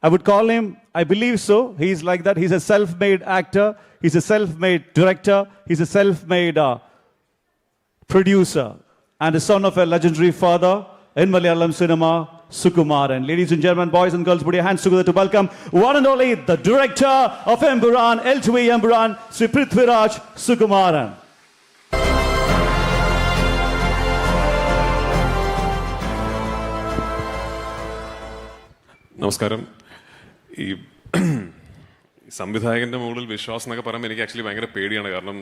I would call him, I believe so. He's like that. He's a self-made actor. He's a self-made director. He's a self-made producer. And the son of a legendary father in Malayalam cinema, Sukumaran. Ladies and gentlemen, boys and girls, put your hands together to welcome one and only the director of Emburan, L2E Emburan, Sri Prithviraj Sukumaran. നമസ്കാരം. ഈ സംവിധായകൻ്റെ മുകളിൽ വിശ്വാസം എന്നൊക്കെ പറയുമ്പോൾ എനിക്ക് actually ഭയങ്കര പേടിയാണ്. കാരണം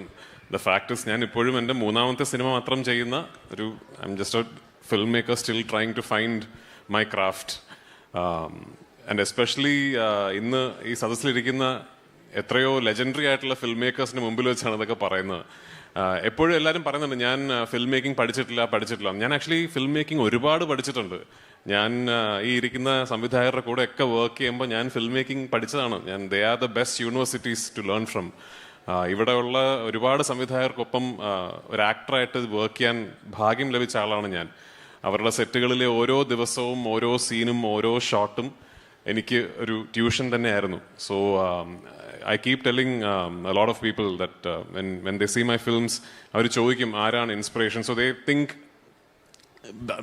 ദ ഫാക്ടേഴ്സ് ഞാൻ ഇപ്പോഴും എൻ്റെ മൂന്നാമത്തെ സിനിമ മാത്രം ചെയ്യുന്ന ഒരു I am just a film maker still trying to find my craft. And especially ഇന്ന് ഈ സദസ്സിലിരിക്കുന്ന എത്രയോ ലെജൻഡറി ആയിട്ടുള്ള ഫിൽം മേക്കേഴ്സിന് മുമ്പിൽ വെച്ചാണ് ഇതൊക്കെ പറയുന്നത്. എപ്പോഴും എല്ലാവരും പറയുന്നുണ്ട് ഞാൻ ഫിൽം മേക്കിംഗ് പഠിച്ചിട്ടില്ല. ഞാൻ ആക്ച്വലി ഫിൽം മേക്കിംഗ് ഒരുപാട് പഠിച്ചിട്ടുണ്ട്. ഞാൻ ഈ ഇരിക്കുന്ന സംവിധായകരുടെ കൂടെ ഒക്കെ വർക്ക് ചെയ്യുമ്പോൾ ഞാൻ ഫിൽം മേക്കിംഗ് പഠിച്ചതാണ്. They are the best universities to learn from. ഇവിടെയുള്ള ഒരുപാട് സംവിധായകർക്കൊപ്പം ഒരു ആക്ടറായിട്ട് വർക്ക് ചെയ്യാൻ ഭാഗ്യം ലഭിച്ച ആളാണ് ഞാൻ. അവരുടെ സെറ്റുകളിലെ ഓരോ ദിവസവും ഓരോ സീനും ഓരോ ഷോട്ടും എനിക്ക് ഒരു ട്യൂഷൻ തന്നെയായിരുന്നു. So I keep telling a lot of people that when they see my films, അവർ ചോദിക്കും ആരാണ് inspiration. So they think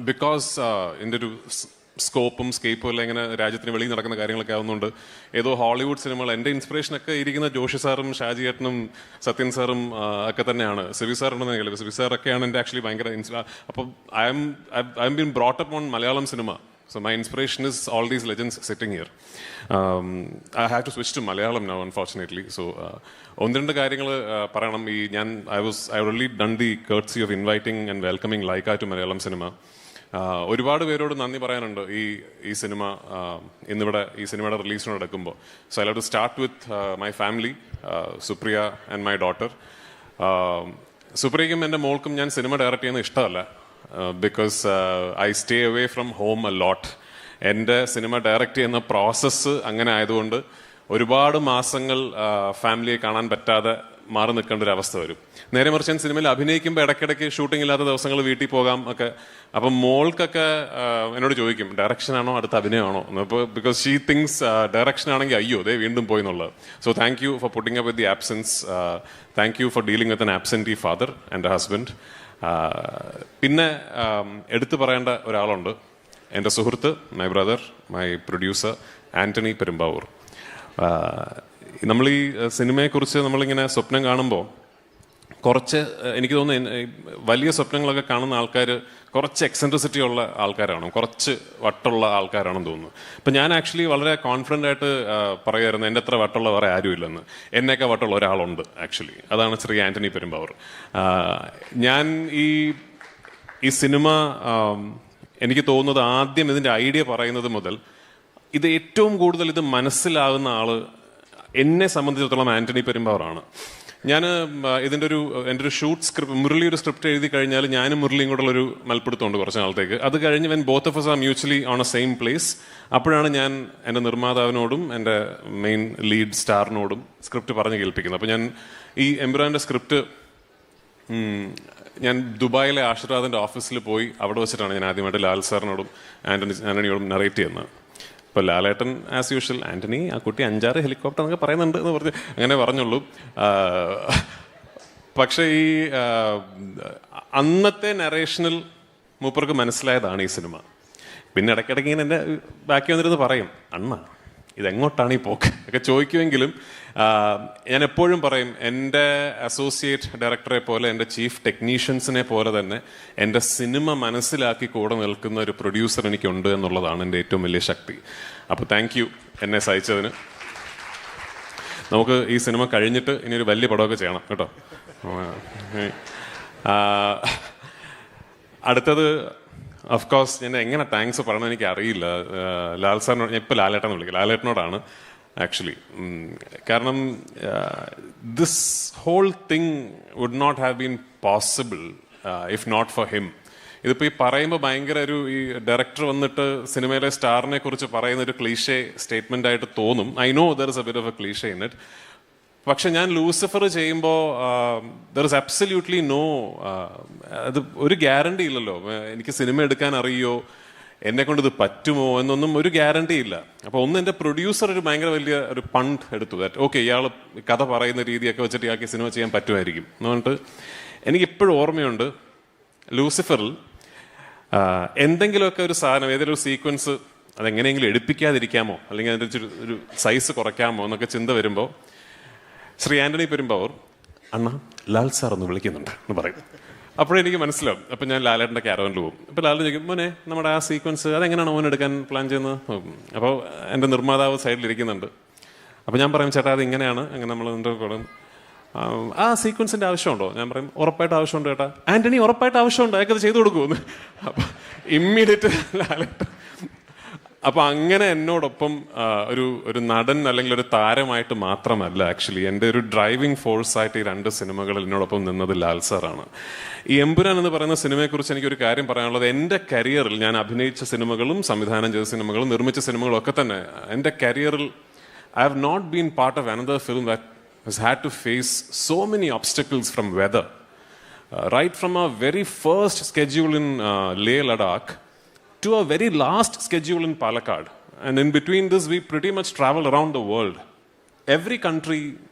because എൻ്റെ ഒരു സ്കോപ്പും സ്കേപ്പും എല്ലാം ഇങ്ങനെ രാജ്യത്തിന് വെളിയിൽ നടക്കുന്ന കാര്യങ്ങളൊക്കെ ആവുന്നുണ്ട്. ഏതോ ഹോളിവുഡ് സിനിമകൾ എൻ്റെ ഇൻസ്പിറേഷനൊക്കെ ഇരിക്കുന്ന ജോഷി സാറും ഷാജി ഏട്ടനും സത്യൻ സാറും ഒക്കെ തന്നെയാണ്. സിവി സാറുണ്ടെന്ന് എനിക്കല്ല, സിവി സാറൊക്കെയാണ് എൻ്റെ ആക്ച്വലി ഭയങ്കര അപ്പം I M been brought up on Malayalam cinema. So my inspiration is all these legends sitting here. I have to switch to Malayalam now, unfortunately. So ഒന്ന് രണ്ട് കാര്യങ്ങൾ പറയണം. I already done the courtesy of inviting and welcoming Laika to Malayalam cinema. ഒരുപാട് പേരോട് നന്ദി പറയാനുണ്ട് ഈ cinema ഇന്നിവിടെ ഈ സിനിമയുടെ റിലീസിനോട് നടക്കുമ്പോൾ. So I have to start with my family, Supriya and my daughter. സുപ്രിയയ്ക്കും എൻ്റെ മോൾക്കും ഞാൻ സിനിമ ഡയറക്റ്റ് ചെയ്യുന്നത് ഇഷ്ടമല്ല. Because I stay away from home a lot. എൻ്റെ സിനിമ ഡയറക്റ്റ് ചെയ്യുന്ന പ്രോസസ്സ് അങ്ങനെ ആയതുകൊണ്ട് ഒരുപാട് മാസങ്ങൾ ഫാമിലിയെ കാണാൻ പറ്റാതെ മാറി നിൽക്കേണ്ട ഒരു അവസ്ഥ വരും. നേരെ മറിച്ച് ഞാൻ സിനിമയിൽ അഭിനയിക്കുമ്പോൾ ഇടയ്ക്കിടയ്ക്ക് ഷൂട്ടിംഗ് ഇല്ലാത്ത ദിവസങ്ങൾ വീട്ടിൽ പോകാം ഒക്കെ. അപ്പം മോൾക്കൊക്കെ എന്നോട് ചോദിക്കും ഡയറക്ഷനാണോ അടുത്ത അഭിനയമാണോ എന്ന്. ഇപ്പോൾ ബിക്കോസ് ഷീ തിങ്സ് ഡയറക്ഷൻ ആണെങ്കിൽ അയ്യോ ദേ വീണ്ടും പോയി എന്നുള്ളത്. So thank you for putting up with the absence. Thank you for dealing with an absentee father and a husband. പിന്നെ എടുത്തു പറയേണ്ട ഒരാളുണ്ട്, എൻ്റെ സുഹൃത്ത്, my brother, my producer Antony Perumbavoor. നമ്മൾ ഈ സിനിമയെക്കുറിച്ച് നമ്മളിങ്ങനെ സ്വപ്നം കാണുമ്പോൾ കുറച്ച് എനിക്ക് തോന്നുന്നു വലിയ സ്വപ്നങ്ങളൊക്കെ കാണുന്ന ആൾക്കാർ കുറച്ച് എക്സെൻട്രിസിറ്റി ഉള്ള ആൾക്കാരാണ്, കുറച്ച് വട്ടുള്ള ആൾക്കാരാണെന്ന് തോന്നുന്നു. ഇപ്പം ഞാൻ ആക്ച്വലി വളരെ കോൺഫിഡൻ്റ് ആയിട്ട് പറയുമായിരുന്നു എൻ്റെ അത്ര വട്ടുള്ള വേറെ ആരുമില്ലെന്ന്. എന്നെയൊക്കെ വട്ടുള്ള ഒരാളുണ്ട് ആക്ച്വലി, അതാണ് ശ്രീ ആൻ്റണി പെരുമ്പാവൂർ. ഞാൻ ഈ സിനിമ എനിക്ക് തോന്നുന്നത് ആദ്യം ഇതിൻ്റെ ഐഡിയ പറയുന്നത് മുതൽ ഇത് ഏറ്റവും കൂടുതൽ ഇത് മനസ്സിലാകുന്ന ആൾ എന്നെ സംബന്ധിച്ചിടത്തോളം ആൻ്റണി പെരുമ്പാവൂറാണ്. ഞാൻ എൻ്റെ ഒരു ഷൂട്ട് സ്ക്രിപ്റ്റ്, മുരളി ഒരു സ്ക്രിപ്റ്റ് എഴുതി കഴിഞ്ഞാൽ ഞാനും മുരളിയും കൂടെ ഉള്ളൊരു മൽപ്പിടുത്തമുണ്ട് കുറച്ച് നാളത്തേക്ക്. അത് കഴിഞ്ഞ് when both of us are mutually on a same place, അപ്പോഴാണ് ഞാൻ എൻ്റെ നിർമ്മാതാവിനോടും എൻ്റെ മെയിൻ ലീഡ് സ്റ്റാറിനോടും സ്ക്രിപ്റ്റ് പറഞ്ഞ് കേൾപ്പിക്കുന്നത്. അപ്പോൾ ഞാൻ ഈ എംബുരാൻ്റെ സ്ക്രിപ്റ്റ് ഞാൻ ദുബായിലെ ആശീർവാദിൻ്റെ ഓഫീസിൽ പോയി അവിടെ വെച്ചിട്ടാണ് ഞാൻ ആദ്യമായിട്ട് ലാൽ സാറിനോടും ആൻ്റണിയോടും നറേറ്റ് ചെയ്യുന്നത്. ഇപ്പോൾ ലാലേട്ടൻ ആസ് യൂഷ്വൽ ആൻ്റണി ആ കുട്ടി 5-6 ഹെലികോപ്റ്റർ എന്നൊക്കെ പറയുന്നുണ്ട് എന്ന് പറഞ്ഞ് അങ്ങനെ പറഞ്ഞുള്ളൂ. പക്ഷേ ഈ അന്നത്തെ നറേഷനിൽ മൂപ്പർക്ക് മനസ്സിലായതാണ് ഈ സിനിമ. പിന്നെ ഇടയ്ക്കിടയ്ക്ക് ഇങ്ങനെ എൻ്റെ ബാക്കി വന്നിരുന്ന് പറയും അണ്ണ ഇതെങ്ങോട്ടാണ് ഈ പോക്ക് ഒക്കെ ചോദിക്കുമെങ്കിലും ഞാൻ എപ്പോഴും പറയും എൻ്റെ അസോസിയേറ്റ് ഡയറക്ടറെ പോലെ എൻ്റെ ചീഫ് ടെക്നീഷ്യൻസിനെ പോലെ തന്നെ എൻ്റെ സിനിമ മനസ്സിലാക്കി കൂടെ നിൽക്കുന്ന ഒരു പ്രൊഡ്യൂസർ എനിക്കുണ്ട് എന്നുള്ളതാണ് എൻ്റെ ഏറ്റവും വലിയ ശക്തി. അപ്പോൾ താങ്ക് യു എന്നെ സഹായിച്ചതിന്. നമുക്ക് ഈ സിനിമ കഴിഞ്ഞിട്ട് ഇനി ഒരു വലിയ പടമൊക്കെ ചെയ്യണം കേട്ടോ. അടുത്തത് ഓഫ്കോഴ്സ് ഞാൻ എങ്ങനെ താങ്ക്സ് പറയണം എനിക്ക് അറിയില്ല. ലാൽ സാറിനോട്, ഞാൻ ഇപ്പോൾ ലാലേട്ടൻ വിളിക്കും, ലാലേട്ടനോടാണ് ആക്ച്വലി. കാരണം this whole thing would not have been possible if not for him. ഇതിപ്പോൾ ഈ പറയുമ്പോൾ ഭയങ്കര ഈ ഡയറക്ടർ വന്നിട്ട് സിനിമയിലെ സ്റ്റാറിനെ കുറിച്ച് പറയുന്ന ഒരു ക്ലീഷേ സ്റ്റേറ്റ്മെൻ്റ് ആയിട്ട് തോന്നും. I know there is A bit of A cliché in it. പക്ഷെ ഞാൻ ലൂസിഫർ ചെയ്യുമ്പോൾ ദർ ഇസ് അബ്സല്യൂട്ട്ലി നോ, അത് ഒരു ഗ്യാരണ്ടി ഇല്ലല്ലോ. എനിക്ക് സിനിമ എടുക്കാൻ അറിയോ, എന്നെ കൊണ്ട് ഇത് പറ്റുമോ എന്നൊന്നും ഒരു ഗ്യാരണ്ടി ഇല്ല. അപ്പോൾ ഒന്ന് എൻ്റെ പ്രൊഡ്യൂസർ ഒരു ഭയങ്കര വലിയ ഒരു പണ്ട് എടുത്തു, ദാറ്റ് ഓക്കെ ഇയാൾ കഥ പറയുന്ന രീതിയൊക്കെ വെച്ചിട്ട് ഇയാൾക്ക് സിനിമ ചെയ്യാൻ പറ്റുമായിരിക്കും എന്ന് പറഞ്ഞിട്ട്. എനിക്കിപ്പോഴും ഓർമ്മയുണ്ട് ലൂസിഫറിൽ എന്തെങ്കിലുമൊക്കെ ഒരു സാധനം, ഏതെങ്കിലും ഒരു സീക്വൻസ് അതെങ്ങനെയെങ്കിലും എടുപ്പിക്കാതിരിക്കാമോ അല്ലെങ്കിൽ അതിൻ്റെ ഒരു സൈസ് കുറയ്ക്കാമോ എന്നൊക്കെ ചിന്ത വരുമ്പോൾ ശ്രീ ആൻ്റണി പെരുമ്പാവൂർ അണ്ണാ ലാൽ സാർ ഒന്ന് വിളിക്കുന്നുണ്ട് എന്ന് പറയും. അപ്പോഴെനിക്ക് മനസ്സിലാവും. അപ്പം ഞാൻ ലാലേട്ടൻ്റെ ക്യാരവനിൽ പോകും. അപ്പോൾ ലാലിന് ചോദിക്കും, മോനെ നമ്മുടെ ആ സീക്വൻസ് അതെങ്ങനെയാണ് മോൻ എടുക്കാൻ പ്ലാൻ ചെയ്യുന്നത്? അപ്പോൾ എൻ്റെ നിർമ്മാതാവ് സൈഡിലിരിക്കുന്നുണ്ട്. അപ്പോൾ ഞാൻ പറയും, ചേട്ടാ അത് ഇങ്ങനെയാണ്, അങ്ങനെ നമ്മൾ ആ സീക്വൻസിൻ്റെ ആവശ്യമുണ്ടോ? ഞാൻ പറയും ഉറപ്പായിട്ട് ആവശ്യമുണ്ട് ചേട്ടാ. ആൻ്റണി ഉറപ്പായിട്ട് ആവശ്യമുണ്ട്, അയാൾക്കത് ചെയ്തു കൊടുക്കുമെന്ന്. അപ്പോൾ ഇമ്മീഡിയറ്റ് ലാലേട്ടൻ. അപ്പോൾ അങ്ങനെ എന്നോടൊപ്പം ഒരു നടൻ അല്ലെങ്കിൽ ഒരു താരമായിട്ട് മാത്രമല്ല, ആക്ച്വലി എൻ്റെ ഒരു ഡ്രൈവിംഗ് ഫോഴ്സായിട്ട് ഈ 2 സിനിമകളിൽ എന്നോടൊപ്പം നിന്നത് ലാൽ സാറാണ്. ഈ എമ്പുരാൻ എന്ന് പറയുന്ന സിനിമയെക്കുറിച്ച് എനിക്കൊരു കാര്യം പറയാനുള്ളത്, എൻ്റെ കരിയറിൽ ഞാൻ അഭിനയിച്ച സിനിമകളും സംവിധാനം ചെയ്ത സിനിമകളും നിർമ്മിച്ച സിനിമകളും ഒക്കെ തന്നെ എൻ്റെ കരിയറിൽ I have not been part of another film that has had to face so many obstacles from weather. Right from a very first schedule in Leh Ladakh to a very last schedule in Palakkad. And in between this, we pretty much traveled around the world. Every country,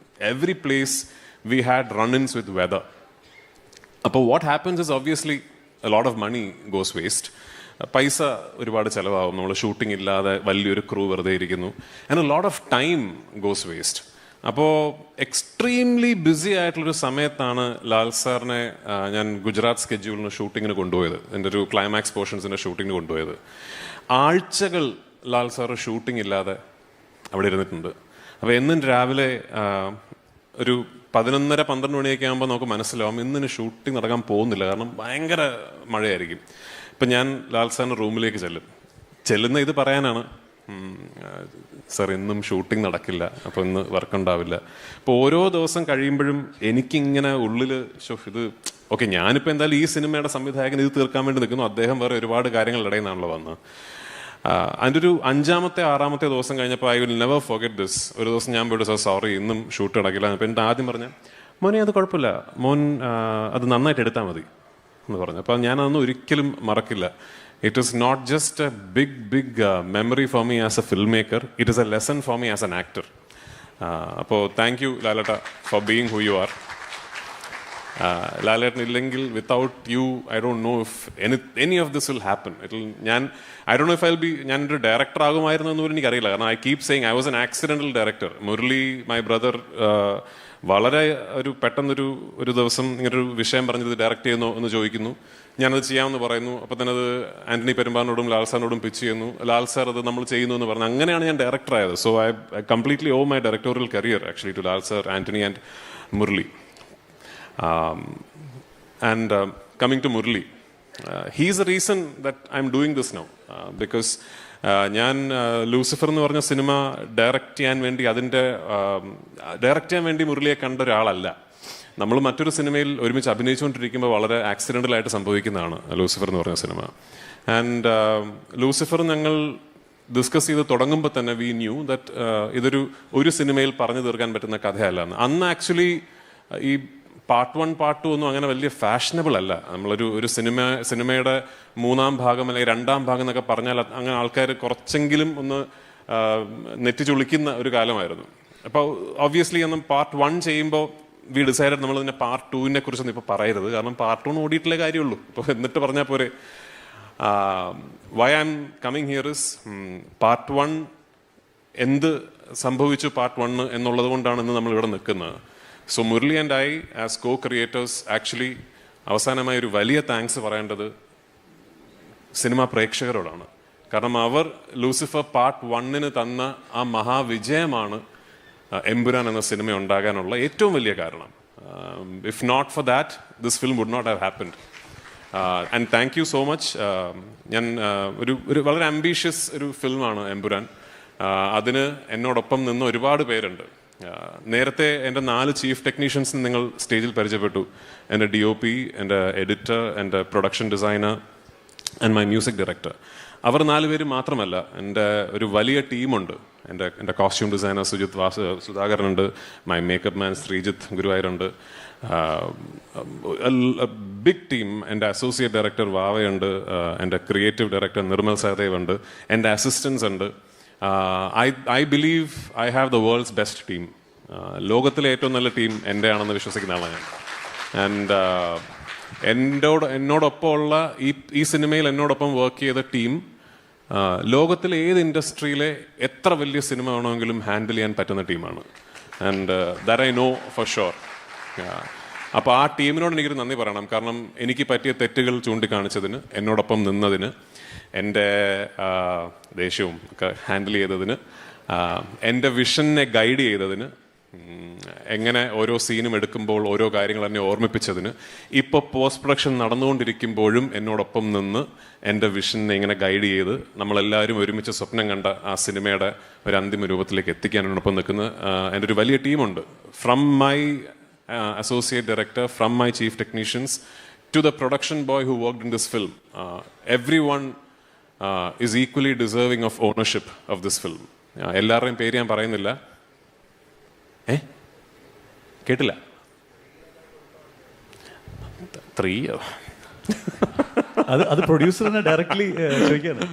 every place, we had run-ins with weather. But what happens is obviously a lot of money goes waste. പൈസ ഒരുപാട് ചിലവാകും, നമ്മൾ shooting ഇല്ലാതെ വലിയൊരു crew വെറുതെ ഇരിക്കുന്നു. And a lot of time goes waste. അപ്പോൾ extremely BC ആയിട്ടുള്ളൊരു സമയത്താണ് ലാൽ സാറിനെ ഞാൻ ഗുജറാത്ത് സ്കെഡ്യൂളിന് ഷൂട്ടിങ്ങിന് കൊണ്ടുപോയത്. എൻ്റെ ഒരു ക്ലൈമാക്സ് പോർഷൻസിൻ്റെ ഷൂട്ടിങ്ങിന് കൊണ്ടുപോയത്. ആഴ്ചകൾ ലാൽ സാറ് ഷൂട്ടിംഗ് ഇല്ലാതെ അവിടെ ഇരുന്നിട്ടുണ്ട്. അപ്പോൾ എന്നും രാവിലെ ഒരു 11:30-12 മണിയൊക്കെ ആകുമ്പോൾ നമുക്ക് മനസ്സിലാവും ഇന്നിന് ഷൂട്ടിംഗ് നടക്കാൻ പോകുന്നില്ല, കാരണം ഭയങ്കര മഴയായിരിക്കും. ഇപ്പം ഞാൻ ലാൽ സാറിൻ്റെ റൂമിലേക്ക് ചെല്ലുന്ന ഇത് പറയാനാണ്, സാർ ഇന്നും ഷൂട്ടിംഗ് നടക്കില്ല, അപ്പോൾ ഇന്ന് വർക്ക് ഉണ്ടാവില്ല. അപ്പോൾ ഓരോ ദിവസം കഴിയുമ്പോഴും എനിക്കിങ്ങനെ ഉള്ളിൽ ഇത് ഓക്കെ, ഞാനിപ്പോൾ എന്തായാലും ഈ സിനിമയുടെ സംവിധായകൻ ഇത് തീർക്കാൻ വേണ്ടി നിൽക്കുന്നു, അദ്ദേഹം വേറെ ഒരുപാട് കാര്യങ്ങളുടെ ഇടയിൽ നിന്നാണല്ലോ വന്നത്. അതിൻ്റെ ഒരു 5-ാമത്തെ 6-ാമത്തെ ദിവസം കഴിഞ്ഞപ്പോൾ I will never forget this. ഒരു ദിവസം ഞാൻ പോയിട്ട് സാർ സോറി ഇന്നും ഷൂട്ട് നടക്കില്ല. അപ്പോൾ എൻ്റെ ആദ്യം പറഞ്ഞ മോനെ അത് കുഴപ്പമില്ല, മോൻ അത് നന്നായിട്ട് എടുത്താൽ മതി എന്ന് പറഞ്ഞു. അപ്പോൾ ഞാനതൊന്നും ഒരിക്കലും മറക്കില്ല. It is not just a big memory for me as a filmmaker. It is a lesson for me as an actor. അപ്പോൾ താങ്ക് യു ലാലേട്ട for being who you are. ലാലേട്ടൻ ഇല്ലെങ്കിൽ without you I don't know if any of this will happen. I don't know if ഞാനൊരു director ആകുമായിരുന്നു എന്ന് പോലും എനിക്കറിയില്ല. കാരണം I keep saying I was an accidental director. Murali my brother വളരെ പെട്ടെന്നൊരു ദിവസം ഇങ്ങനൊരു വിഷയം പറഞ്ഞത് ഡയറക്റ്റ് ചെയ്യുന്നു എന്ന് ചോദിക്കുന്നു. ഞാനത് ചെയ്യാമെന്ന് പറയുന്നു. അപ്പോൾ തന്നെ അത് ആൻ്റണി പെരുമ്പാറിനോടും ലാൽ സാറിനോടും പിച്ച് ചെയ്യുന്നു. ലാൽ സാർ അത് നമ്മൾ ചെയ്യുന്നു എന്ന് പറഞ്ഞു. അങ്ങനെയാണ് ഞാൻ ഡയറക്ടർ ആയത്. So I completely owe my directorial career actually to Lal sir, Antony and Murali. And coming to Murali, he is a reason that I am doing this now. Because ഞാൻ ലൂസിഫർ എന്ന് പറഞ്ഞ സിനിമ ഡയറക്റ്റ് ചെയ്യാൻ വേണ്ടി മുരളിയെ കണ്ട ഒരാളല്ല. നമ്മൾ മറ്റൊരു സിനിമയിൽ ഒരുമിച്ച് അഭിനയിച്ചുകൊണ്ടിരിക്കുമ്പോൾ വളരെ ആക്സിഡൻ്റലായിട്ട് സംഭവിക്കുന്നതാണ് ലൂസിഫർ എന്ന് പറഞ്ഞ സിനിമ. ആൻഡ് ലൂസിഫർ ഞങ്ങൾ ഡിസ്കസ് ചെയ്ത് തുടങ്ങുമ്പോൾ തന്നെ വി ന്യൂ ദാറ്റ് ഒരു സിനിമയിൽ പറഞ്ഞു തീർക്കാൻ പറ്റുന്ന കഥയല്ല. അന്ന് ആക്ച്വലി ഈ പാർട്ട് 1 പാർട്ട് 2 ഒന്നും അങ്ങനെ വലിയ ഫാഷനബിൾ അല്ല. നമ്മളൊരു സിനിമയുടെ 3-ാം ഭാഗം അല്ലെങ്കിൽ 2-ാം ഭാഗം എന്നൊക്കെ പറഞ്ഞാൽ അങ്ങനെ ആൾക്കാർ കുറച്ചെങ്കിലും ഒന്ന് നെറ്റി ചുളിക്കുന്ന ഒരു കാലമായിരുന്നു. അപ്പോൾ ഒബ്വിയസ്ലി അന്ന് പാർട്ട് 1 ചെയ്യുമ്പോൾ വി ഡിസൈഡഡ് നമ്മൾ ഇതിൻ്റെ പാർട്ട് 2-നെ കുറിച്ചൊന്നും ഇപ്പോൾ പറയരുത്, കാരണം പാർട്ട് 1 ഓടിയിട്ടില്ലേ കാര്യമുള്ളൂ. ഇപ്പോൾ എന്നിട്ട് പറഞ്ഞാൽ പോരെ. Why I am coming here is part 1 എന്ത് സംഭവിച്ചു പാർട്ട് 1 എന്നുള്ളത് കൊണ്ടാണ് ഇന്ന് നമ്മളിവിടെ നിൽക്കുന്നത്. So Murali and I as co creators actually അവസാനമായി ഒരു വലിയ താങ്ക്സ് പറയേണ്ടത് സിനിമാ പ്രേക്ഷകരോടാണ്. കാരണം അവർ ലൂസിഫർ പാർട്ട് 1-ന് തന്ന ആ മഹാവിജയമാണ് എമ്പുരാൻ എന്ന സിനിമ ഉണ്ടാകാനുള്ള ഏറ്റവും വലിയ കാരണം. If not for that this film would not have happened. And thank you so much. ഞാൻ ഒരു വളരെ അംബീഷ്യസ് ഒരു ഫിലിമാണ് എമ്പുരാൻ. അതിന് എന്നോടൊപ്പം നിന്ന് ഒരുപാട് പേരുണ്ട്. നേരത്തെ എൻ്റെ 4 ചീഫ് ടെക്നീഷ്യൻസിന് നിങ്ങൾ സ്റ്റേജിൽ പരിചയപ്പെട്ടു. എൻ്റെ DOP, എൻ്റെ എഡിറ്റർ, എൻ്റെ production designer and my music director. അവർ 4 പേര് മാത്രമല്ല, എൻ്റെ ഒരു വലിയ ടീമുണ്ട്. എൻ്റെ കോസ്റ്റ്യൂം ഡിസൈനർ സുധാകരനുണ്ട്, മൈ മേക്കപ്പ് മാൻ ശ്രീജിത്ത് ഗുരുവായൂരുണ്ട്, ബിഗ് ടീം. എൻ്റെ അസോസിയേറ്റ് ഡയറക്ടർ വാവയുണ്ട്, എൻ്റെ ക്രിയേറ്റീവ് ഡയറക്ടർ നിർമ്മൽ സഹദേവ് ഉണ്ട്, എൻ്റെ അസിസ്റ്റൻസ് ഉണ്ട്. I believe I have the world's best team. ലോകത്തിലെ ഏറ്റവും നല്ല ടീം എൻ്റെ ആണെന്ന് വിശ്വസിക്കുന്ന ആളാണ് ഞാൻ. ആൻഡ് എന്നോടൊപ്പം ഉള്ള ഈ സിനിമയിൽ എന്നോടൊപ്പം വർക്ക് ചെയ്ത ടീം ലോകത്തിലെ ഏത് ഇൻഡസ്ട്രിയിലെ എത്ര വലിയ സിനിമ വേണമെങ്കിലും ഹാൻഡിൽ ചെയ്യാൻ പറ്റുന്ന ടീമാണ്. And that I know for sure. അപ്പോൾ ആ ടീമിനോട് എനിക്കൊരു നന്ദി പറയണം. കാരണം എനിക്ക് പറ്റിയ തെറ്റുകൾ ചൂണ്ടിക്കാണിച്ചതിന്, എന്നോടൊപ്പം നിന്നതിന്, എൻ്റെ ദേഷ്യവും ഒക്കെ ഹാൻഡിൽ ചെയ്തതിന്, എൻ്റെ വിഷനെ ഗൈഡ് ചെയ്തതിന്, എങ്ങനെ ഓരോ സീനും എടുക്കുമ്പോൾ ഓരോ കാര്യങ്ങൾ എന്നെ ഓർമ്മിപ്പിച്ചതിന്, ഇപ്പോൾ പോസ്റ്റ് പ്രൊഡക്ഷൻ നടന്നുകൊണ്ടിരിക്കുമ്പോഴും എന്നോടൊപ്പം നിന്ന് എൻ്റെ വിഷനെ ഇങ്ങനെ ഗൈഡ് ചെയ്ത് നമ്മളെല്ലാവരും ഒരുമിച്ച് സ്വപ്നം കണ്ട ആ സിനിമയുടെ ഒരു അന്തിമ രൂപത്തിലേക്ക് എത്തിക്കാൻ എന്നോടൊപ്പം നിൽക്കുന്ന എൻ്റെ ഒരു വലിയ ടീമുണ്ട്. From my associate director, from my chief technicians to the production boy who worked in this film. Everyone is equally deserving of ownership of this film. എല്ലാവരുടെയും പേര് ഞാൻ പറയുന്നില്ല. കേട്ടില്ല? 3 അത് പ്രൊഡ്യൂസറിനെ ഡയറക്ട്ലി ചോദിക്കാണ്.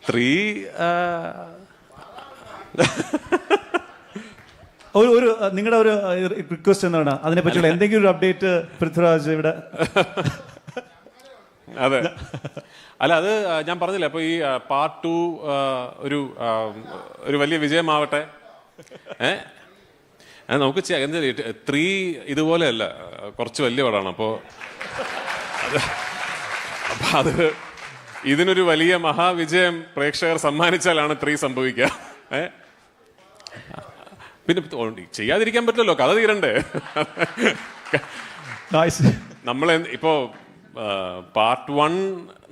3 ഒരു നിങ്ങളുടെ ഒരു റിക്വസ്റ്റ് എന്താണ്, അതിനെ പറ്റിയുള്ള എന്തെങ്കിലും ഒരു അപ്ഡേറ്റ് പൃഥ്വിരാജ് ഇവിടെ? അതെ, അല്ല അത് ഞാൻ പറഞ്ഞില്ല. അപ്പൊ ഈ പാർട്ട് 2 ഒരു വലിയ വിജയമാവട്ടെ. നമുക്ക് 3 ഇതുപോലെയല്ല, കുറച്ച് വലിയ പടമാണ്. അപ്പോൾ അത് ഇതിനൊരു വലിയ മഹാവിജയം പ്രേക്ഷകർ സമ്മാനിച്ചാലാണ് 3 സംഭവിക്കുക. പിന്നെ ചെയ്യാതിരിക്കാൻ പറ്റില്ലല്ലോ, കഥ തീരണ്ടേ. നമ്മൾ ഇപ്പോ പാർട്ട് 1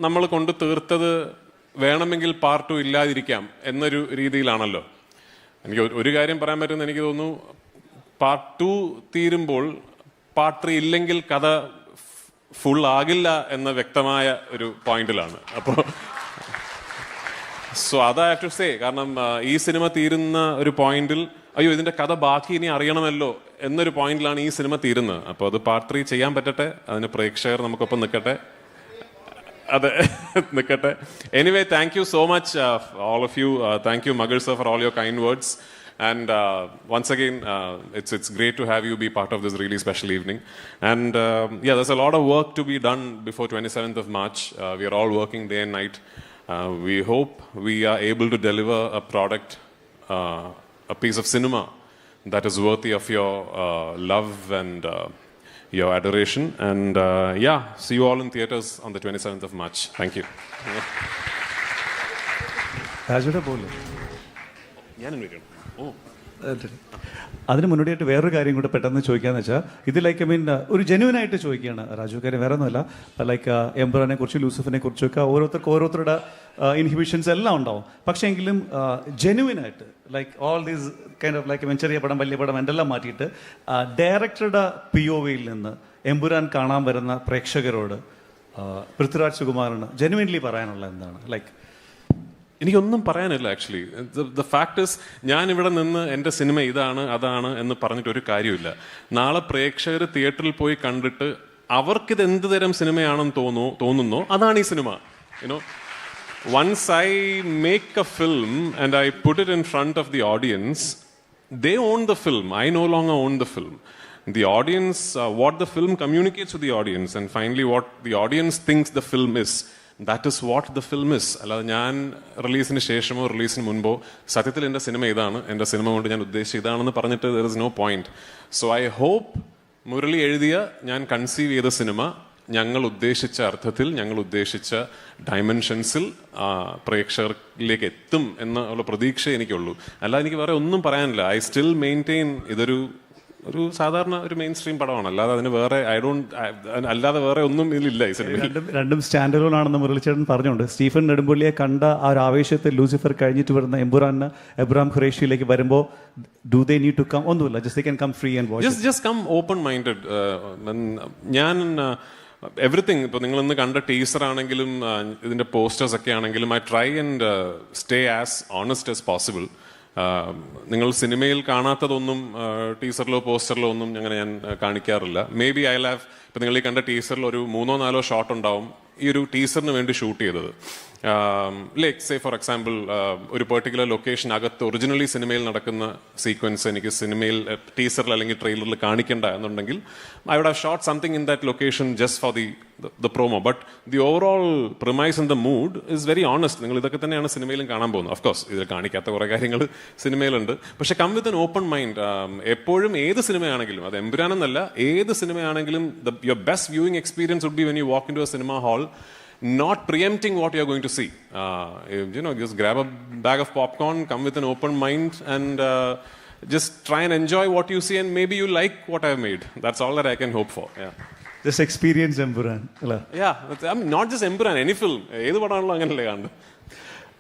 നമ്മൾ കൊണ്ട് തീർത്തത് വേണമെങ്കിൽ പാർട്ട് 2 ഇല്ലാതിരിക്കാം എന്നൊരു രീതിയിലാണല്ലോ. എനിക്ക് ഒരു കാര്യം പറയാൻ പറ്റുമെന്ന് എനിക്ക് തോന്നുന്നു, പാർട്ട് 2 തീരുമ്പോൾ പാർട്ട് 3 ഇല്ലെങ്കിൽ കഥ ഫുൾ ആകില്ല എന്ന വ്യക്തമായ ഒരു പോയിന്റിലാണ്. അപ്പോൾ സോ അത് ഐ ഹാവ് ടു സേ. കാരണം ഈ സിനിമ തീരുന്ന ഒരു പോയിന്റിൽ അയ്യോ ഇതിന്റെ കഥ ബാക്കി ഇനി അറിയണമല്ലോ എന്നൊരു പോയിന്റിലാണ് ഈ സിനിമ തീരുന്നത്. അപ്പോൾ അത് പാർട്ട് 3 ചെയ്യാൻ പറ്റട്ടെ, അതിന് പ്രേക്ഷകർ നമുക്കൊപ്പം നിൽക്കട്ടെ. അതെ, നിൽക്കട്ടെ. Anyway, thank you so much all of you. Thank you Magar sir for all your kind words. And once again, it's great to have you be part of this really special evening. And yeah, there's a lot of work to be done before 27th of March. We are all working day and night. We hope we are able to deliver a product, a piece of cinema that is worthy of your love and your adoration. And yeah, see you all in theaters on the 27th of March. Thank you. രാജുടെ പോലെ ഞാൻ invite അതിന് മുന്നോടിയായിട്ട് വേറൊരു കാര്യം കൂടെ പെട്ടെന്ന് ചോദിക്കാന്ന് വെച്ചാൽ, ഇത് ലൈക്ക് ഐ മീൻ ഒരു ജെന്യുവനായിട്ട് ചോദിക്കുകയാണ് രാജു. കാര്യം വേറെ ഒന്നുമല്ല, ലൈക്ക് എംബ്രാനെ കുറിച്ച്, ലൂസിഫിനെ കുറിച്ചൊക്കെ ഓരോരുത്തരുടെ ഇൻഹിബിഷൻസ് എല്ലാം ഉണ്ടാവും. പക്ഷേ എങ്കിലും ജെന്യുവനായിട്ട് like all these kind of like ചെറിയ പടം വലിയ പടം എന്തെല്ലാം മാറ്റിയിട്ട് ഡയറക്ടറുടെ POVയിൽ നിന്ന് എമ്പുരാൻ കാണാൻ വരുന്ന പ്രേക്ഷകരോട് പൃഥ്വിരാജ് സുകുമാരന് ജെന്യുവൻലി പറയാനുള്ള എന്താണ്? ലൈക്ക് എനിക്കൊന്നും പറയാനില്ല ആക്ച്വലി. ദ ഫാക്ട് ഇസ്, ഞാൻ ഇവിടെ നിന്ന് എൻ്റെ സിനിമ ഇതാണ് അതാണ് എന്ന് പറഞ്ഞിട്ട് ഒരു കാര്യമില്ല. നാളെ പ്രേക്ഷകർ തിയേറ്ററിൽ പോയി കണ്ടിട്ട് അവർക്കിത് എന്ത് തരം സിനിമയാണെന്ന് തോന്നുന്നോ അതാണ് ഈ സിനിമ. You know, once I make a film and I put it in front of the audience, they own the film. I no longer own the film. The audience, what the film communicates to the audience, and finally what the audience thinks the film is, that is what the film is. അല്ലാതെ ഞാൻ റിലീസിന് ശേഷമോ റിലീസിന് മുൻപോ സത്യത്തിൽ എൻ്റെ cinema ഇതാണ്, എൻ്റെ cinema കൊണ്ട് ഞാൻ ഉദ്ദേശിച്ച ഇതാണെന്ന് പറഞ്ഞിട്ട് there is no point. So I hope Murali എഴുതിയ, ഞാൻ കൺസീവ് ചെയ്ത സിനിമ ഞങ്ങൾ ഉദ്ദേശിച്ച അർത്ഥത്തിൽ, ഞങ്ങൾ ഉദ്ദേശിച്ച ഡയമെൻഷൻസിൽ പ്രേക്ഷകരിലേക്ക് എത്തും എന്നുള്ള പ്രതീക്ഷ എനിക്കുള്ളൂ. അല്ലാതെ എനിക്ക് വേറെ ഒന്നും പറയാനില്ല. ഐ സ്റ്റിൽ മെയിൻറ്റെയിൻ ഇതൊരു സാധാരണ ഒരു മെയിൻ സ്ട്രീം പടമാണ്. അല്ലാതെ അതിന് വേറെ അല്ലാതെ വേറെ ഒന്നും ഇതിലില്ല ഈ സിനിമയിൽ. രണ്ടും സ്റ്റാൻഡ് അലോൺ ആണെന്ന് മുരളിച്ചേട്ടൻ പറഞ്ഞുകൊണ്ട് സ്റ്റീഫൻ നെടുമ്പള്ളിയെ കണ്ട ആ ഒരു ആവേശത്തിൽ ലൂസിഫർ കഴിഞ്ഞിട്ട് വരുന്ന എമ്പുരാന് എബ്രാം ഖുറേഷിയിലേക്ക് വരുമ്പോൾ do they need to come? ഒന്നുമില്ല, just they can come free and watch. Just come open minded. ഞാൻ എവറിത്തിങ്. ഇപ്പോൾ നിങ്ങൾ ഇന്ന് കണ്ട ടീസർ ആണെങ്കിലും ഇതിൻ്റെ പോസ്റ്റേഴ്സ് ഒക്കെ ആണെങ്കിലും I try and stay as honest as possible. നിങ്ങൾ സിനിമയിൽ കാണാത്തതൊന്നും ടീസറിലോ പോസ്റ്ററിലോ ഒന്നും അങ്ങനെ ഞാൻ കാണിക്കാറില്ല. മേ ബി ഐ ഹാവ്, ഇപ്പം നിങ്ങൾ ഈ കണ്ട ടീസറിൽ ഒരു 3-4 ഷോട്ട് ഉണ്ടാവും ഈ ഒരു ടീസറിന് വേണ്ടി ഷൂട്ട് ചെയ്തത്. ലൈക്ക് സേ ഫോർ എക്സാമ്പിൾ ഒരു പെർട്ടിക്കുലർ ലൊക്കേഷൻ അകത്ത് ഒറിജിനലി സിനിമയിൽ നടക്കുന്ന സീക്വൻസ് എനിക്ക് സിനിമയിൽ ടീസറിൽ അല്ലെങ്കിൽ ട്രെയിലറിൽ കാണിക്കേണ്ട എന്നുണ്ടെങ്കിൽ I would have shot something in that location just for the promo. But the overall premise and the mood is very honest. നിങ്ങൾ ഇതൊക്കെ തന്നെയാണ് സിനിമയിലും കാണാൻ പോകുന്നത്. ഓഫ്കോഴ്സ് ഇതിൽ കാണിക്കാത്ത കുറേ കാര്യങ്ങൾ സിനിമയിലുണ്ട്. പക്ഷെ come with an open mind. എപ്പോഴും ഏത് സിനിമയാണെങ്കിലും, അത് എമ്പുരാൻ എന്നല്ല, ഏത് സിനിമയാണെങ്കിലും your best viewing experience would be when you walk into a cinema hall, not preempting what you're going to see. Just grab a bag of popcorn, come with an open mind, and just try and enjoy what you see, and maybe you like what I've made. That's all that I can hope for. Yeah. Just experience Empuran. Yeah, I mean, not just Empuran, any film. ഏത് പടമാണല്ലോ അങ്ങനല്ലേ കാണുന്നത്.